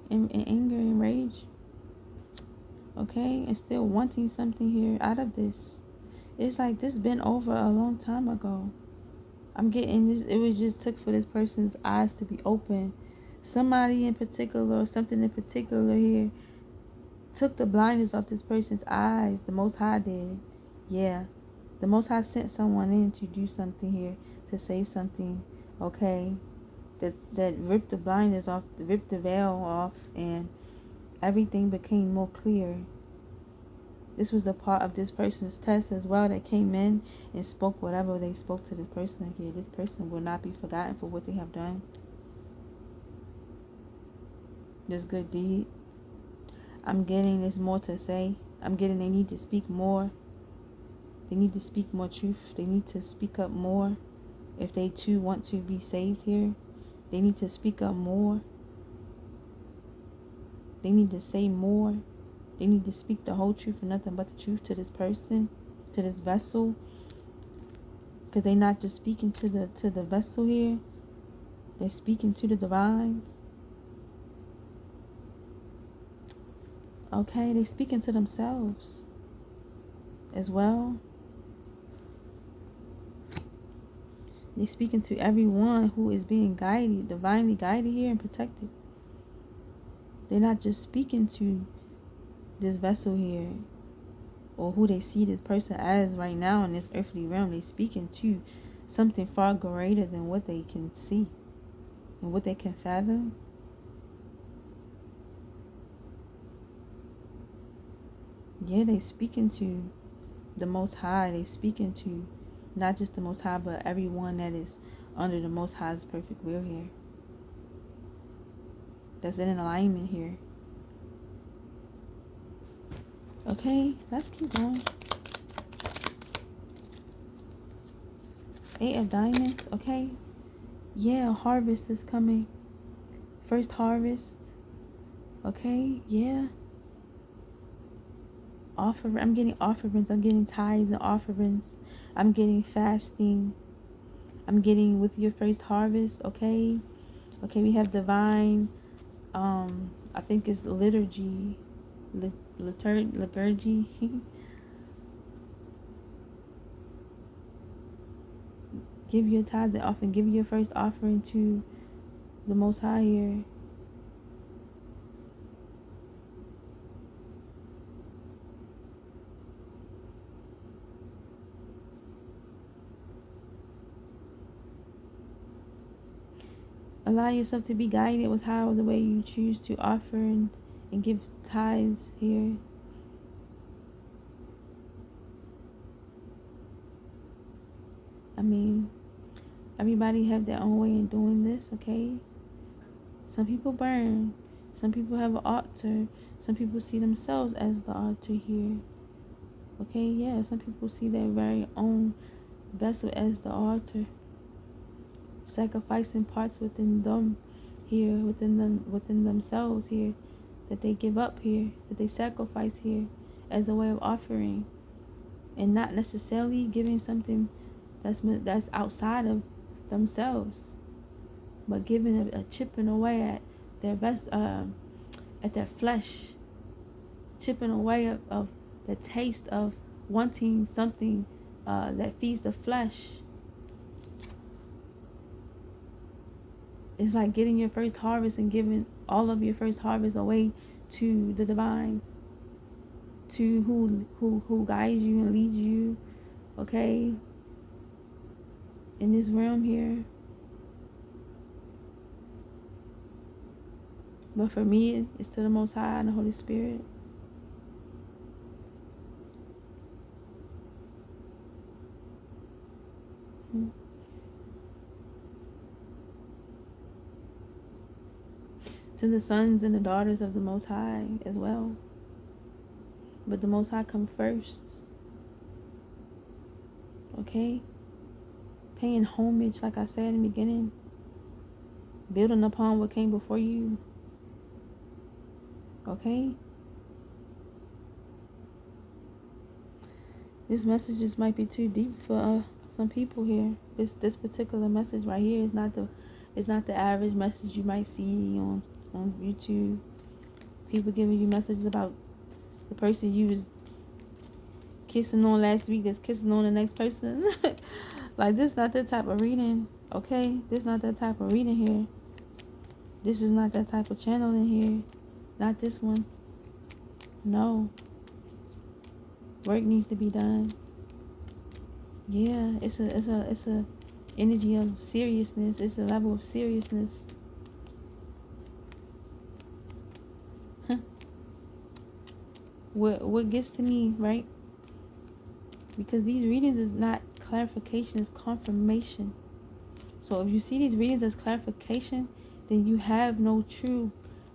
In anger and rage. Okay, and still wanting something here out of this. It's like this been over a long time ago. I'm getting this. It was just took for this person's eyes to be open. Somebody in particular, or something in particular here, took the blindness off this person's eyes. The Most High did. Yeah. The Most High sent someone in to do something here, to say something. Okay. That ripped the blindness off, ripped the veil off, and everything became more clear. This was a part of this person's test as well that came in and spoke whatever they spoke to this person here. This person will not be forgotten for what they have done. This good deed. I'm getting there's more to say. I'm getting they need to speak more. They need to speak more truth. They need to speak up more. If they too want to be saved here, they need to speak up more. They need to say more. They need to speak the whole truth and nothing but the truth to this person, to this vessel. Because they're not just speaking to the vessel here. They're speaking to the divines. Okay, they're speaking to themselves as well. They're speaking to everyone who is being guided, divinely guided here and protected. They're not just speaking to this vessel here, or who they see this person as right now in this earthly realm. They're speaking to something far greater than what they can see and what they can fathom. Yeah, they're speaking to the Most High. They're speaking to not just the Most High, but everyone that is under the Most High's perfect will here. That's in alignment here. Okay, let's keep going. 8 of Diamonds, okay. Yeah, harvest is coming. First harvest. Okay, yeah. I'm getting offerings. I'm getting tithes and offerings. I'm getting fasting. I'm getting with your first harvest, okay. Okay, we have divine, I think it's liturgy. Liturgy. Give your tithes and offering. Give your first offering to the Most High here. Allow yourself to be guided with how the way you choose to offer and give tithes here. I mean, everybody have their own way in doing this, okay? Some people burn. Some people have an altar. Some people see themselves as the altar here. Okay, yeah, some people see their very own vessel as the altar. Sacrificing parts within them here, within themselves here, that they give up here, that they sacrifice here as a way of offering, and not necessarily giving something that's outside of themselves, but giving a chipping away at their best, at their flesh, chipping away of the taste of wanting something that feeds the flesh. It's like getting your first harvest and giving all of your first harvest away to the divines, to who guides you and leads you, okay, in this realm here. But for me, it's to the Most High and the Holy Spirit. To the sons and the daughters of the Most High as well. But the Most High come first. Okay? Paying homage, like I said in the beginning. Building upon what came before you. Okay? This message just might be too deep for some people here. This particular message right here is not the average message you might see on YouTube. People giving you messages about the person you was kissing on last week that's kissing on the next person. Like, this not that type of reading. Okay? This not that type of reading here. This is not that type of channel in here. Not this one. No. Work needs to be done. Yeah, it's a energy of seriousness. It's a level of seriousness. What gets to me, right? Because these readings is not clarification, it's confirmation. So if you see these readings as clarification, then you have no true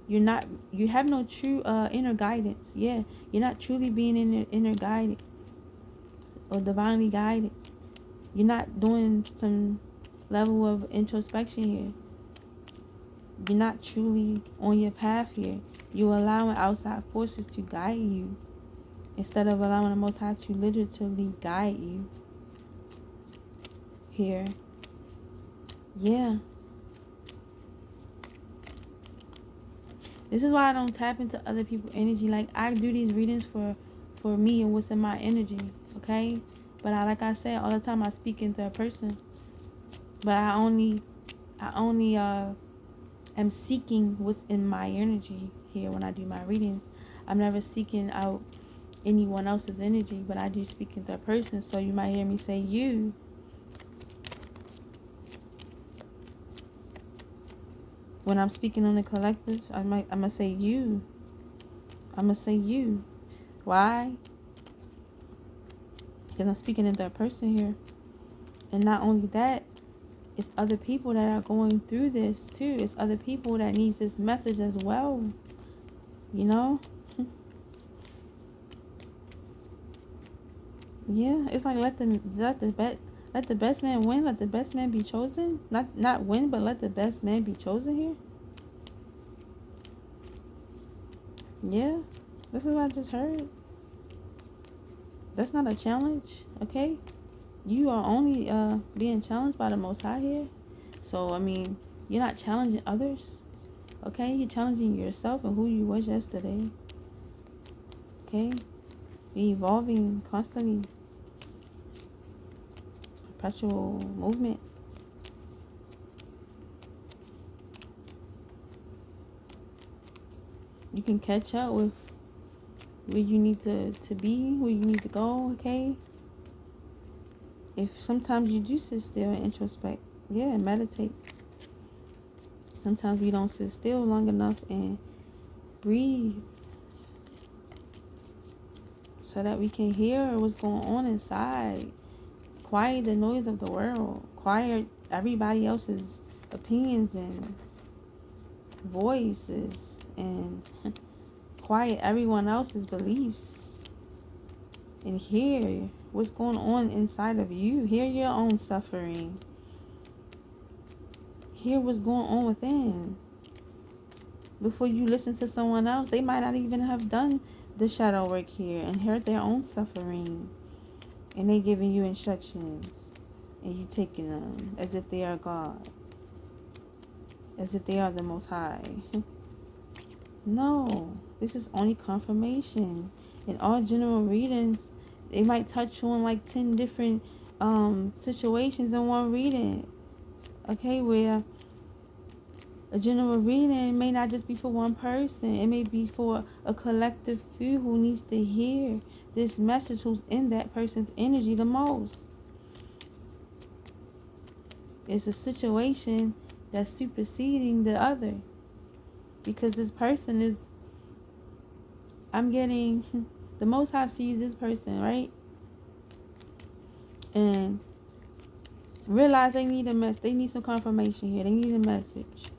inner guidance. Yeah, you're not truly being inner guided or divinely guided. You're not doing some level of introspection here. You're not truly on your path here. You're allowing outside forces to guide you instead of allowing the Most High to literally guide you here. Yeah. This is why I don't tap into other people's energy. Like, I do these readings for me and what's in my energy, okay? But like I said, all the time I speak in third person. But I only am seeking what's in my energy here when I do my readings. I'm never seeking out anyone else's energy, but I do speak in third person. So you might hear me say you. When I'm speaking on the collective, I'm gonna say you. I'm gonna say you. Why? Because I'm speaking in third person here. And not only that, it's other people that are going through this too. It's other people that needs this message as well. You know? Yeah, it's like let the best man win, let the best man be chosen. Not win, but let the best man be chosen here. Yeah, this is what I just heard. That's not a challenge, okay? You are only being challenged by the Most High here. So, I mean, you're not challenging others, okay? You're challenging yourself and who you was yesterday, okay? You're evolving constantly. Perpetual movement. You can catch up with where you need to be, where you need to go, okay? If sometimes you do sit still and introspect, yeah, and meditate. Sometimes we don't sit still long enough and breathe so that we can hear what's going on inside. Quiet the noise of the world. Quiet everybody else's opinions and voices, and quiet everyone else's beliefs, and hear what's going on inside of you. Hear your own suffering. Hear what's going on within before you listen to someone else. They might not even have done the shadow work here and heard their own suffering, and they giving you instructions, and you taking them as if they are God, as if they are the Most High. No, this is only confirmation. In all general readings, they might touch on like 10 different situations in one reading, okay, where a general reading may not just be for one person. It may be for a collective few who needs to hear this message, who's in that person's energy the most. It's a situation that's superseding the other. Because this person is, I'm getting, the Most High sees this person, right? And realize they need they need some confirmation here. They need a message.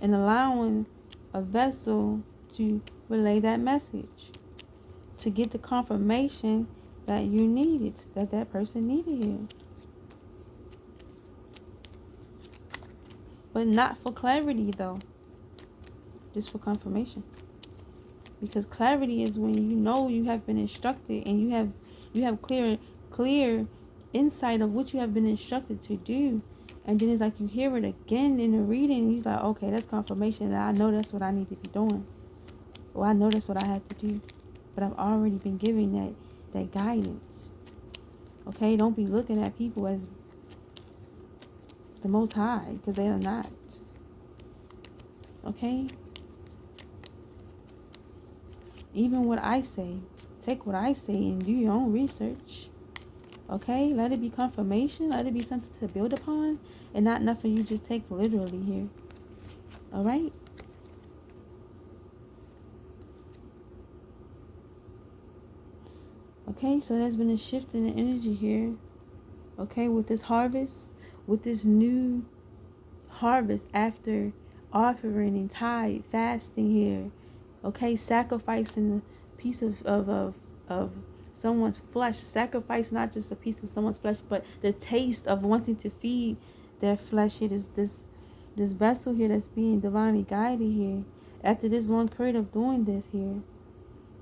And allowing a vessel to relay that message. To get the confirmation that you needed, that person needed here. But not for clarity though. Just for confirmation. Because clarity is when you know you have been instructed and you have clear insight of what you have been instructed to do. And then it's like you hear it again in the reading and you're like, okay, that's confirmation that I know that's what I need to be doing. Or I know that's what I have to do. But I've already been given that guidance. Okay, don't be looking at people as the Most High, because they are not. Okay? Even what I say, take what I say and do your own research. Okay? Let it be confirmation. Let it be something to build upon. And not nothing you just take literally here. Alright? Okay, so there's been a shift in the energy here. Okay, with this harvest. With this new harvest after offering and tithe, fasting here. Okay, sacrificing a piece of someone's flesh. Sacrifice not just a piece of someone's flesh, but the taste of wanting to feed their flesh. It is this vessel here that's being divinely guided here. After this long period of doing this here,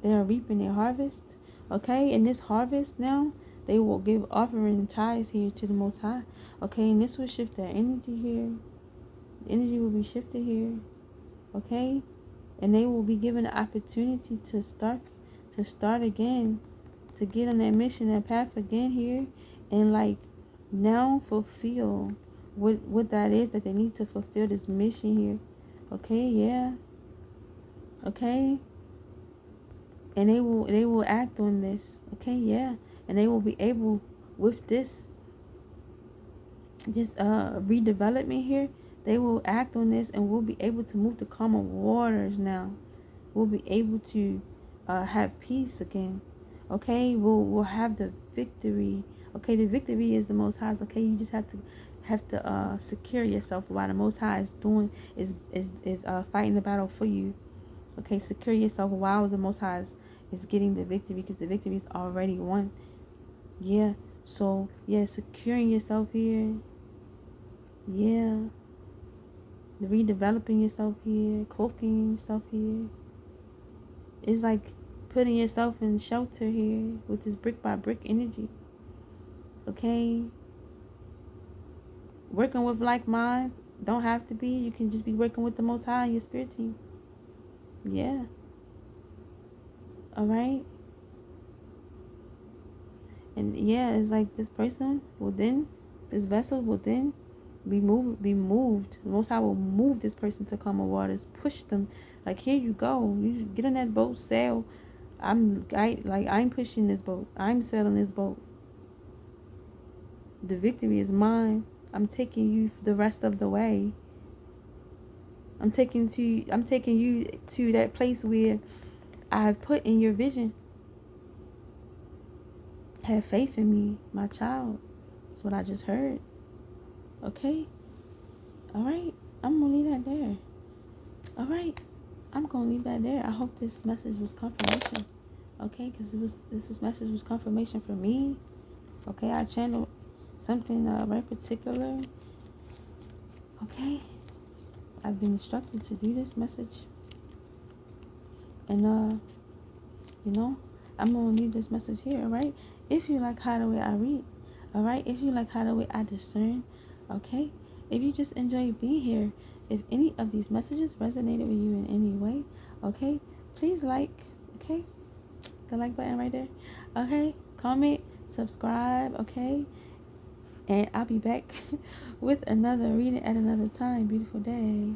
they are reaping their harvest. Okay, in this harvest now, they will give offering and tithes here to the Most High. Okay, and this will shift their energy here. The energy will be shifted here. Okay, and they will be given the opportunity to start again, to get on that mission, that path again here, and like now fulfill what that is that they need to fulfill this mission here. Okay, yeah. Okay. And they will act on this. Okay, yeah. And they will be able, with this redevelopment here, they will act on this and will be able to move to calmer waters now. We'll be able to have peace again. Okay, we'll have the victory. Okay, the victory is the Most High's. Okay, you just have to secure yourself while the Most High is fighting the battle for you. Okay, secure yourself while the Most High is getting the victory, because the victory is already won. Yeah, so yeah, securing yourself here. Yeah, redeveloping yourself here, cloaking yourself here. It's like putting yourself in shelter here with this brick by brick energy. Okay, working with like minds don't have to be. You can just be working with the Most High and your spirit team. Yeah. Alright. And yeah, it's like this person will then, this vessel will then be moved. The Most High will move this person to calmer waters, push them. Like, here you go. You get on that boat, sail. I'm pushing this boat. I'm sailing this boat. The victory is mine. I'm taking you the rest of the way. I'm taking you to that place where I have put in your vision. Have faith in me, my child. That's what I just heard. Okay? Alright? I'm going to leave that there. Alright? I'm going to leave that there. I hope this message was confirmation. Okay? Because this message was confirmation for me. Okay? I channeled something very particular. Okay? I've been instructed to do this message. And, you know, I'm going to leave this message here, alright? If you like how the way I read, alright? If you like how the way I discern, okay? If you just enjoy being here, if any of these messages resonated with you in any way, okay? Please like, okay? The like button right there, okay? Comment, subscribe, okay? And I'll be back with another reading at another time. Beautiful day.